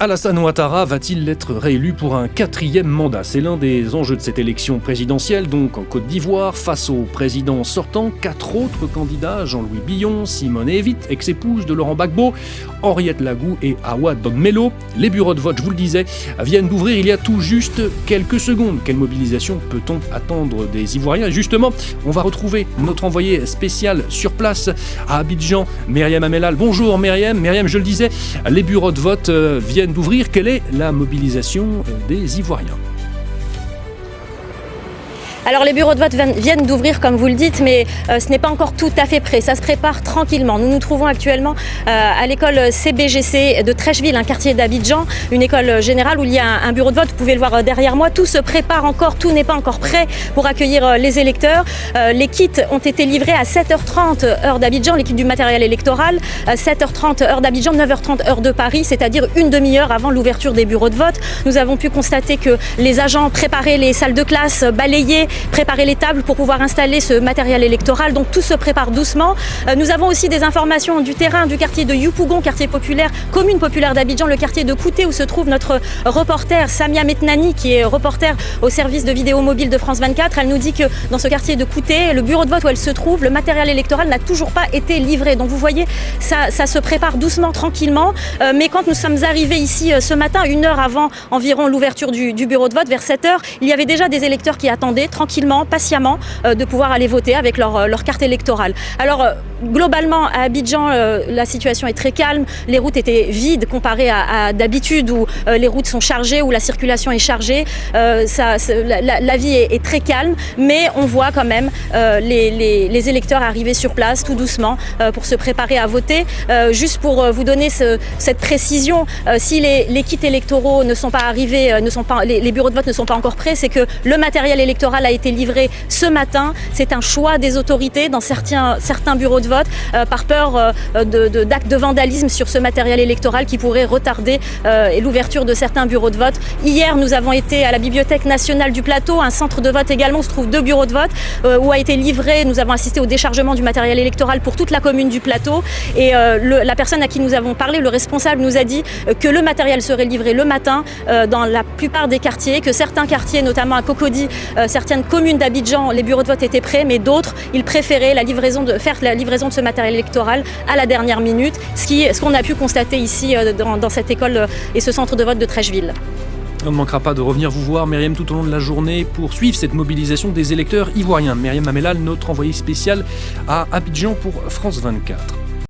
Alassane Ouattara va-t-il être réélu pour un 4e mandat? C'est l'un des enjeux de cette élection présidentielle, donc en Côte d'Ivoire. Face au président sortant, 4 autres candidats, Jean-Louis Billon, Simone Evite, ex-épouse de Laurent Gbagbo, Henriette Lagou et Awa Dodmelo. Les bureaux de vote, je vous le disais, viennent d'ouvrir il y a tout juste quelques secondes. Quelle mobilisation peut-on attendre des Ivoiriens? Et justement, on va retrouver notre envoyé spécial sur place à Abidjan, Myriam Amellal. Bonjour Myriam. Myriam, je le disais, les bureaux de vote viennent d'ouvrir. Quelle est la mobilisation des Ivoiriens? Alors les bureaux de vote viennent d'ouvrir comme vous le dites, mais ce n'est pas encore tout à fait prêt, ça se prépare tranquillement. Nous nous trouvons actuellement à l'école CBGC de Trècheville, un quartier d'Abidjan, une école générale où il y a un bureau de vote, vous pouvez le voir derrière moi. Tout se prépare encore, tout n'est pas encore prêt pour accueillir les électeurs. Les kits ont été livrés à 7h30 heure d'Abidjan, les kits du matériel électoral, 7h30 heure d'Abidjan, 9h30 heure de Paris, c'est-à-dire une demi-heure avant l'ouverture des bureaux de vote. Nous avons pu constater que les agents préparaient les salles de classe, balayaient, préparer les tables pour pouvoir installer ce matériel électoral. Donc tout se prépare doucement. Nous avons aussi des informations du terrain du quartier de Youpougon, quartier populaire, commune populaire d'Abidjan, le quartier de Kouté où se trouve notre reporter Samia Metnani qui est reporter au service de vidéo mobile de France 24. Elle nous dit que dans ce quartier de Kouté, le bureau de vote où elle se trouve, le matériel électoral n'a toujours pas été livré. Donc vous voyez, ça se prépare doucement, tranquillement. Mais quand nous sommes arrivés ici ce matin, 1 heure avant environ l'ouverture du bureau de vote, vers 7h, il y avait déjà des électeurs qui attendaient tranquillement, patiemment, de pouvoir aller voter avec leur carte électorale. Alors, globalement, à Abidjan, la situation est très calme. Les routes étaient vides comparées à d'habitude où les routes sont chargées, où la circulation est chargée. La vie est très calme, mais on voit quand même les électeurs arriver sur place tout doucement pour se préparer à voter. Juste pour vous donner cette précision, si les kits électoraux ne sont pas arrivés, les bureaux de vote ne sont pas encore prêts, c'est que le matériel électoral a été livré ce matin. C'est un choix des autorités dans certains bureaux de vote par peur d'actes de vandalisme sur ce matériel électoral qui pourrait retarder l'ouverture de certains bureaux de vote. Hier, nous avons été à la Bibliothèque nationale du Plateau, un centre de vote également, où se trouvent 2 bureaux de vote, où a été livré, nous avons assisté au déchargement du matériel électoral pour toute la commune du Plateau. Et la personne à qui nous avons parlé, le responsable, nous a dit que le matériel serait livré le matin dans la plupart des quartiers, que certains quartiers, notamment à Cocody, certaines communes d'Abidjan, les bureaux de vote étaient prêts, mais d'autres, ils préféraient faire la livraison de ce matériel électoral à la dernière minute, ce qu'on a pu constater ici dans cette école et ce centre de vote de Trècheville. On ne manquera pas de revenir vous voir, Myriam, tout au long de la journée pour suivre cette mobilisation des électeurs ivoiriens. Myriam Amellal, notre envoyée spéciale à Abidjan pour France 24.